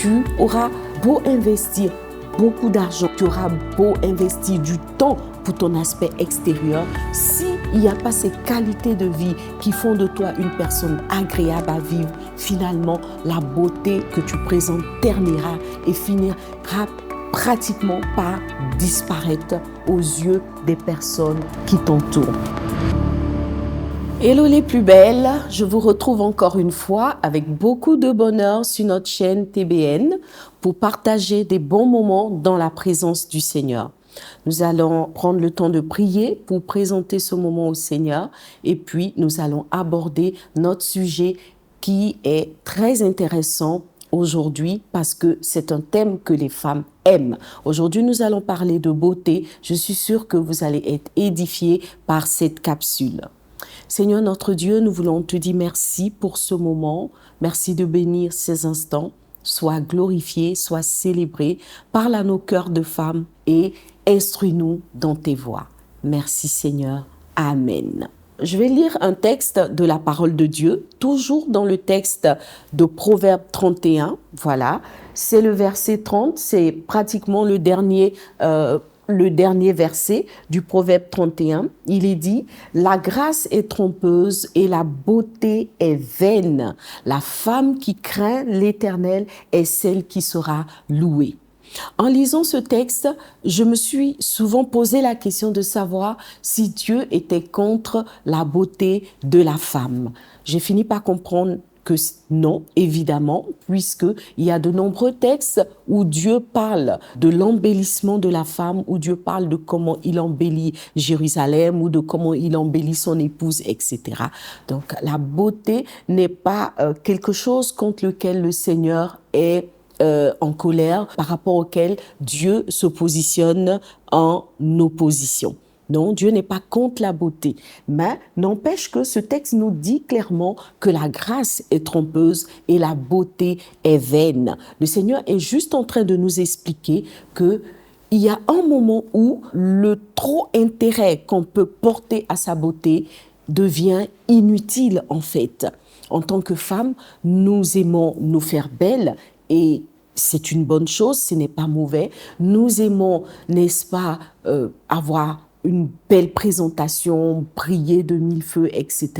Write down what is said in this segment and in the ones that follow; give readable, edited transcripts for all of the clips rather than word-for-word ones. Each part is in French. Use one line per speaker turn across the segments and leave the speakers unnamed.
Tu auras beau investir beaucoup d'argent, tu auras beau investir du temps pour ton aspect extérieur, s'il n'y a pas ces qualités de vie qui font de toi une personne agréable à vivre, finalement, la beauté que tu présentes ternira et finira pratiquement par disparaître aux yeux des personnes qui t'entourent. Hello les plus belles, je vous retrouve encore une fois avec beaucoup de bonheur sur notre chaîne TBN pour partager des bons moments dans la présence du Seigneur. Nous allons prendre le temps de prier pour présenter ce moment au Seigneur et puis nous allons aborder notre sujet qui est très intéressant aujourd'hui parce que c'est un thème que les femmes aiment. Aujourd'hui, nous allons parler de beauté. Je suis sûre que vous allez être édifiés par cette capsule. Seigneur notre Dieu, nous voulons te dire merci pour ce moment. Merci de bénir ces instants. Sois glorifié, sois célébré. Parle à nos cœurs de femmes et instruis-nous dans tes voies. Merci Seigneur. Amen. Je vais lire un texte de la parole de Dieu, toujours dans le texte de Proverbe 31. Voilà, c'est le verset 30, c'est pratiquement le dernier verset du Proverbe 31, il est dit « La grâce est trompeuse et la beauté est vaine. La femme qui craint l'Éternel est celle qui sera louée. » En lisant ce texte, je me suis souvent posé la question de savoir si Dieu était contre la beauté de la femme. J'ai fini par comprendre que non, évidemment, puisqu'il y a de nombreux textes où Dieu parle de l'embellissement de la femme, où Dieu parle de comment il embellit Jérusalem ou de comment il embellit son épouse, etc. Donc, la beauté n'est pas quelque chose contre lequel le Seigneur est en colère, par rapport auquel Dieu se positionne en opposition. Non, Dieu n'est pas contre la beauté, mais n'empêche que ce texte nous dit clairement que la grâce est trompeuse et la beauté est vaine. Le Seigneur est juste en train de nous expliquer que il y a un moment où le trop intérêt qu'on peut porter à sa beauté devient inutile en fait. En tant que femme, nous aimons nous faire belles et c'est une bonne chose, ce n'est pas mauvais. Nous aimons, n'est-ce pas, avoir une belle présentation, briller de mille feux, etc.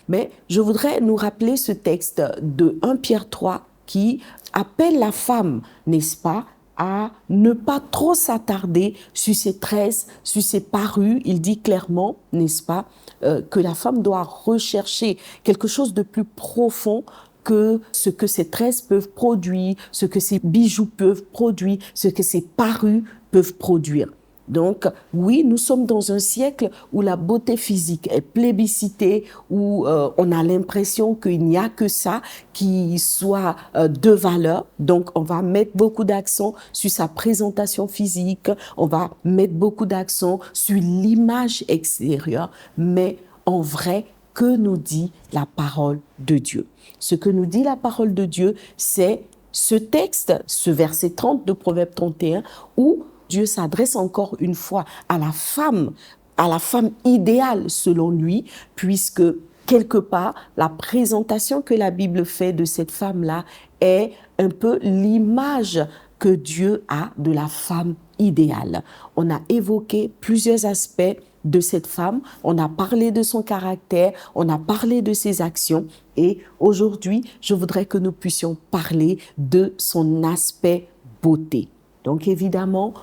Mais je voudrais nous rappeler ce texte de 1 Pierre 3 qui appelle la femme, n'est-ce pas, à ne pas trop s'attarder sur ses tresses, sur ses parures. Il dit clairement, n'est-ce pas, que la femme doit rechercher quelque chose de plus profond que ce que ses tresses peuvent produire, ce que ses bijoux peuvent produire, ce que ses parures peuvent produire. Donc, oui, nous sommes dans un siècle où la beauté physique est plébiscitée, où on a l'impression qu'il n'y a que ça qui soit de valeur. Donc, on va mettre beaucoup d'accent sur sa présentation physique, on va mettre beaucoup d'accent sur l'image extérieure, mais en vrai, que nous dit la parole de Dieu? Ce que nous dit la parole de Dieu, c'est ce texte, ce verset 30 de Proverbe 31, où Dieu s'adresse encore une fois à la femme idéale selon lui, puisque quelque part, la présentation que la Bible fait de cette femme-là est un peu l'image que Dieu a de la femme idéale. On a évoqué plusieurs aspects de cette femme, on a parlé de son caractère, on a parlé de ses actions et aujourd'hui, je voudrais que nous puissions parler de son aspect beauté. Donc évidemment,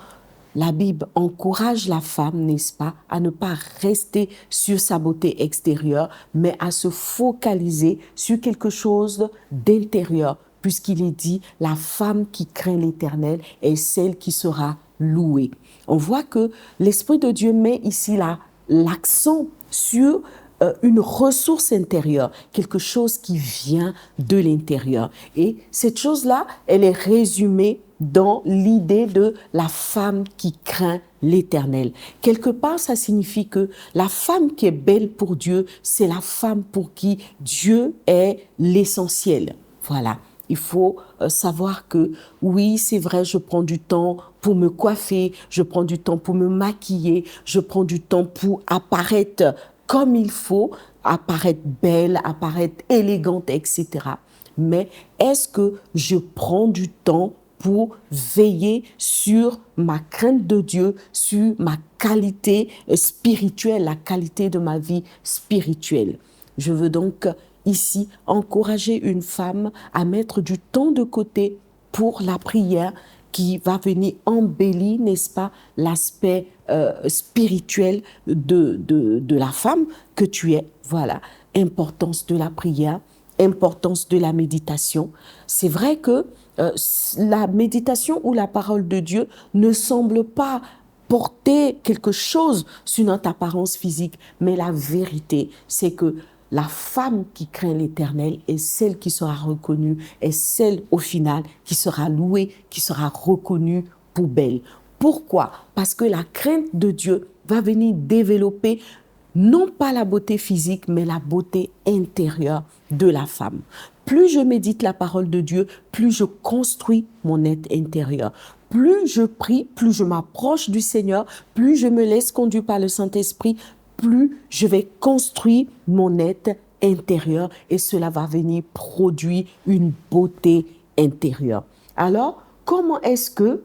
la Bible encourage la femme, n'est-ce pas, à ne pas rester sur sa beauté extérieure, mais à se focaliser sur quelque chose d'intérieur, puisqu'il est dit, la femme qui craint l'Éternel est celle qui sera louée. On voit que l'Esprit de Dieu met ici l'accent sur une ressource intérieure, quelque chose qui vient de l'intérieur. Et cette chose-là, elle est résumée dans l'idée de la femme qui craint l'Éternel. Quelque part, ça signifie que la femme qui est belle pour Dieu, c'est la femme pour qui Dieu est l'essentiel. Voilà. Il faut savoir que oui, c'est vrai, je prends du temps pour me coiffer, je prends du temps pour me maquiller, je prends du temps pour apparaître comme il faut, apparaître belle, apparaître élégante, etc. mais est-ce que je prends du temps pour veiller sur ma crainte de Dieu, sur ma qualité spirituelle, la qualité de ma vie spirituelle. Je veux donc ici encourager une femme à mettre du temps de côté pour la prière qui va venir embellir, n'est-ce pas, l'aspect spirituel de la femme que tu es. Voilà, importance de la prière, importance de la méditation. C'est vrai que la méditation ou la parole de Dieu ne semble pas porter quelque chose sur notre apparence physique, mais la vérité, c'est que la femme qui craint l'Éternel est celle qui sera reconnue, est celle au final qui sera louée, qui sera reconnue pour belle. Pourquoi? Parce que la crainte de Dieu va venir développer non pas la beauté physique, mais la beauté intérieure de la femme. Plus je médite la parole de Dieu, plus je construis mon être intérieur. Plus je prie, plus je m'approche du Seigneur, plus je me laisse conduire par le Saint-Esprit, plus je vais construire mon être intérieur et cela va venir produire une beauté intérieure. Alors, comment est-ce que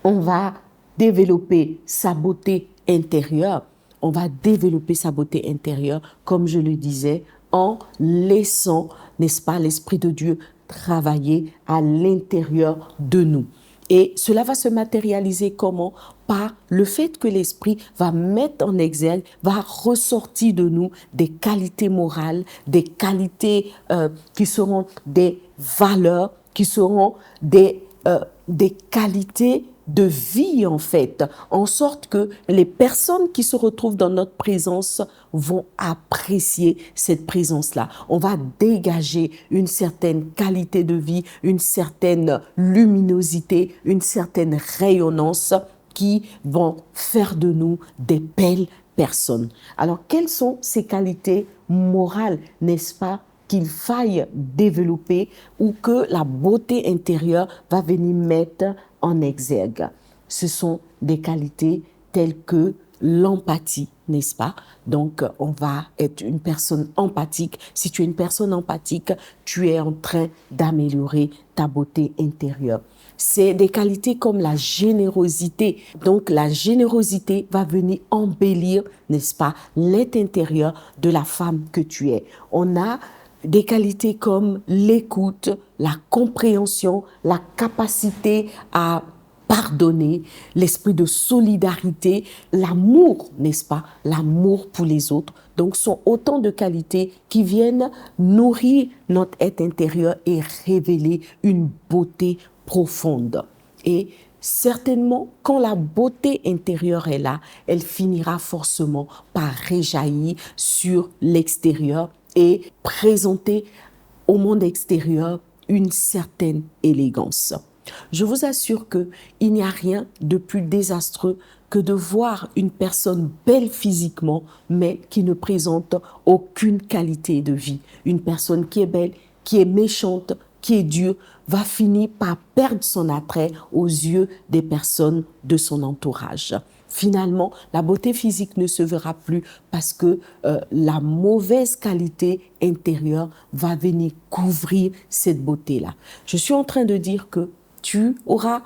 on va développer sa beauté intérieure? On va développer sa beauté intérieure, comme je le disais, en laissant, n'est-ce pas, l'Esprit de Dieu travailler à l'intérieur de nous. Et cela va se matérialiser comment? Par le fait que l'Esprit va mettre en exergue, va ressortir de nous des qualités morales, des qualités qui seront des valeurs, qui seront des qualités de vie en fait, en sorte que les personnes qui se retrouvent dans notre présence vont apprécier cette présence-là. On va dégager une certaine qualité de vie, une certaine luminosité, une certaine rayonnance qui vont faire de nous des belles personnes. Alors, quelles sont ces qualités morales, n'est-ce pas, qu'il faille développer ou que la beauté intérieure va venir mettre en exergue? Ce sont des qualités telles que l'empathie, n'est-ce pas? Donc, on va être une personne empathique. Si tu es une personne empathique, tu es en train d'améliorer ta beauté intérieure. C'est des qualités comme la générosité. Donc, la générosité va venir embellir, n'est-ce pas, l'être intérieur de la femme que tu es. On a des qualités comme l'écoute, la compréhension, la capacité à pardonner, l'esprit de solidarité, l'amour, n'est-ce pas? L'amour pour les autres. Donc, ce sont autant de qualités qui viennent nourrir notre être intérieur et révéler une beauté profonde. Et certainement, quand la beauté intérieure est là, elle finira forcément par réjaillir sur l'extérieur et présenter au monde extérieur une certaine élégance. Je vous assure qu'il n'y a rien de plus désastreux que de voir une personne belle physiquement, mais qui ne présente aucune qualité de vie. Une personne qui est belle, qui est méchante, qui est dure, va finir par perdre son attrait aux yeux des personnes de son entourage. Finalement, la beauté physique ne se verra plus parce que la mauvaise qualité intérieure va venir couvrir cette beauté-là. Je suis en train de dire que tu auras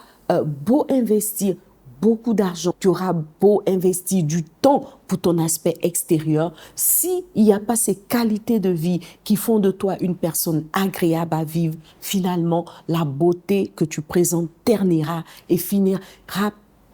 beau investir beaucoup d'argent, tu auras beau investir du temps pour ton aspect extérieur, s'il n'y a pas ces qualités de vie qui font de toi une personne agréable à vivre, finalement, la beauté que tu présentes ternira et finira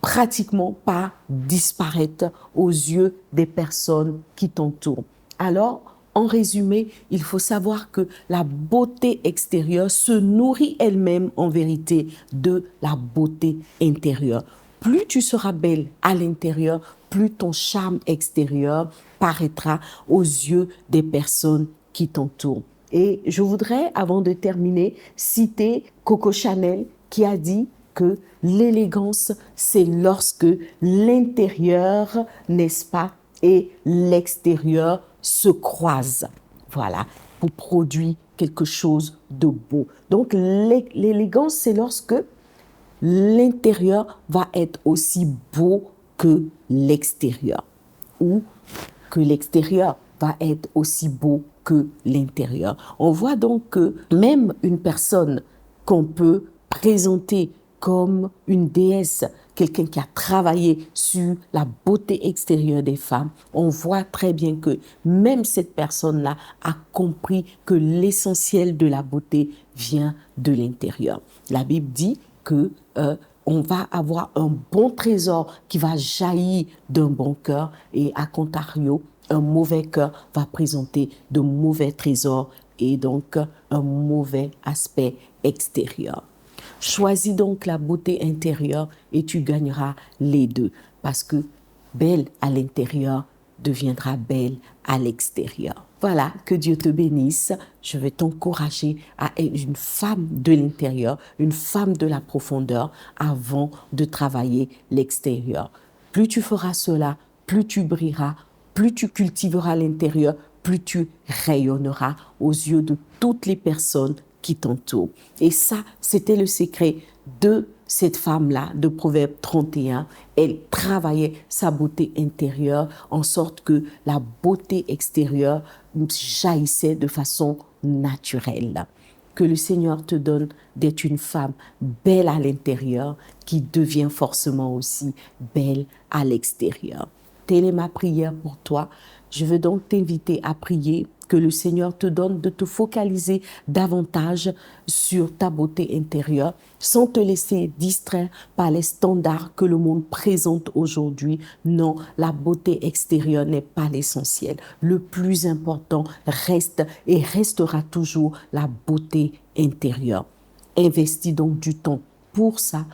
pratiquement par disparaître aux yeux des personnes qui t'entourent. Alors, en résumé, il faut savoir que la beauté extérieure se nourrit elle-même en vérité de la beauté intérieure. Plus tu seras belle à l'intérieur, plus ton charme extérieur paraîtra aux yeux des personnes qui t'entourent. Et je voudrais, avant de terminer, citer Coco Chanel qui a dit que l'élégance, c'est lorsque l'intérieur, n'est-ce pas, et l'extérieur se croisent. Voilà, pour produire quelque chose de beau. Donc, l'élégance, c'est lorsque l'intérieur va être aussi beau que l'extérieur, ou que l'extérieur va être aussi beau que l'intérieur. On voit donc que même une personne qu'on peut présenter comme une déesse, quelqu'un qui a travaillé sur la beauté extérieure des femmes, on voit très bien que même cette personne-là a compris que l'essentiel de la beauté vient de l'intérieur. La Bible dit que on va avoir un bon trésor qui va jaillir d'un bon cœur et à contrario, un mauvais cœur va présenter de mauvais trésors et donc un mauvais aspect extérieur. Choisis donc la beauté intérieure et tu gagneras les deux parce que belle à l'intérieur deviendra belle à l'extérieur. Voilà, que Dieu te bénisse. Je vais t'encourager à être une femme de l'intérieur, une femme de la profondeur avant de travailler l'extérieur. Plus tu feras cela, plus tu brilleras, plus tu cultiveras l'intérieur, plus tu rayonneras aux yeux de toutes les personnes qui t'entourent. Et ça, c'était le secret de cette femme-là, de Proverbe 31. Elle travaillait sa beauté intérieure en sorte que la beauté extérieure jaillissait de façon naturelle. Que le Seigneur te donne d'être une femme belle à l'intérieur qui devient forcément aussi belle à l'extérieur. Telle est ma prière pour toi. Je veux donc t'inviter à prier que le Seigneur te donne de te focaliser davantage sur ta beauté intérieure sans te laisser distraire par les standards que le monde présente aujourd'hui. Non, la beauté extérieure n'est pas l'essentiel. Le plus important reste et restera toujours la beauté intérieure. Investis donc du temps pour ça.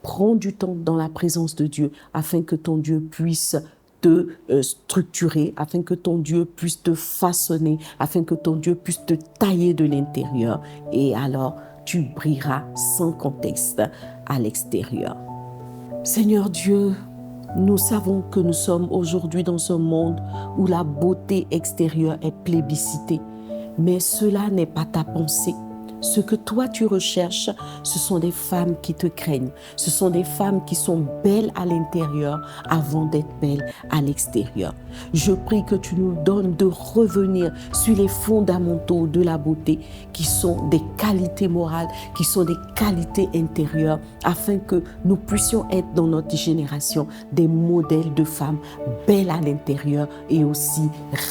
Prends du temps dans la présence de Dieu afin que ton Dieu puisse te structurer, afin que ton Dieu puisse te façonner, afin que ton Dieu puisse te tailler de l'intérieur. Et alors, tu brilleras sans contexte à l'extérieur. Seigneur Dieu, nous savons que nous sommes aujourd'hui dans un monde où la beauté extérieure est plébiscitée. Mais cela n'est pas ta pensée. Ce que toi tu recherches, ce sont des femmes qui te craignent. Ce sont des femmes qui sont belles à l'intérieur avant d'être belles à l'extérieur. Je prie que tu nous donnes de revenir sur les fondamentaux de la beauté qui sont des qualités morales, qui sont des qualités intérieures, afin que nous puissions être dans notre génération des modèles de femmes belles à l'intérieur et aussi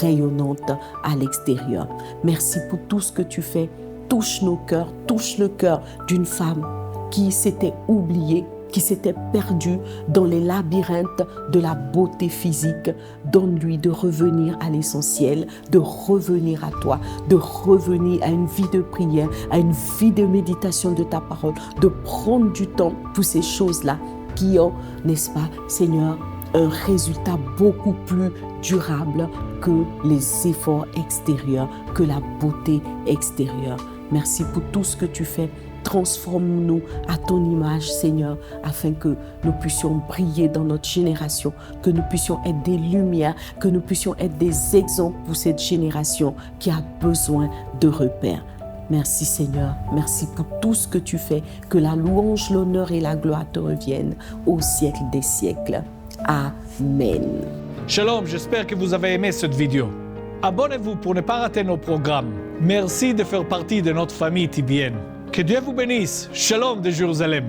rayonnantes à l'extérieur. Merci pour tout ce que tu fais. Touche nos cœurs, touche le cœur d'une femme qui s'était oubliée, qui s'était perdue dans les labyrinthes de la beauté physique. Donne-lui de revenir à l'essentiel, de revenir à toi, de revenir à une vie de prière, à une vie de méditation de ta parole, de prendre du temps pour ces choses-là qui ont, n'est-ce pas, Seigneur, un résultat beaucoup plus durable que les efforts extérieurs, que la beauté extérieure. Merci pour tout ce que tu fais. Transforme-nous à ton image, Seigneur, afin que nous puissions briller dans notre génération, que nous puissions être des lumières, que nous puissions être des exemples pour cette génération qui a besoin de repères. Merci Seigneur, merci pour tout ce que tu fais. Que la louange, l'honneur et la gloire te reviennent au siècle des siècles. Amen.
Shalom, j'espère que vous avez aimé cette vidéo. Abonnez-vous pour ne pas rater nos programmes. Merci de faire partie de notre famille TBN. Que Dieu vous bénisse. Shalom de Jérusalem.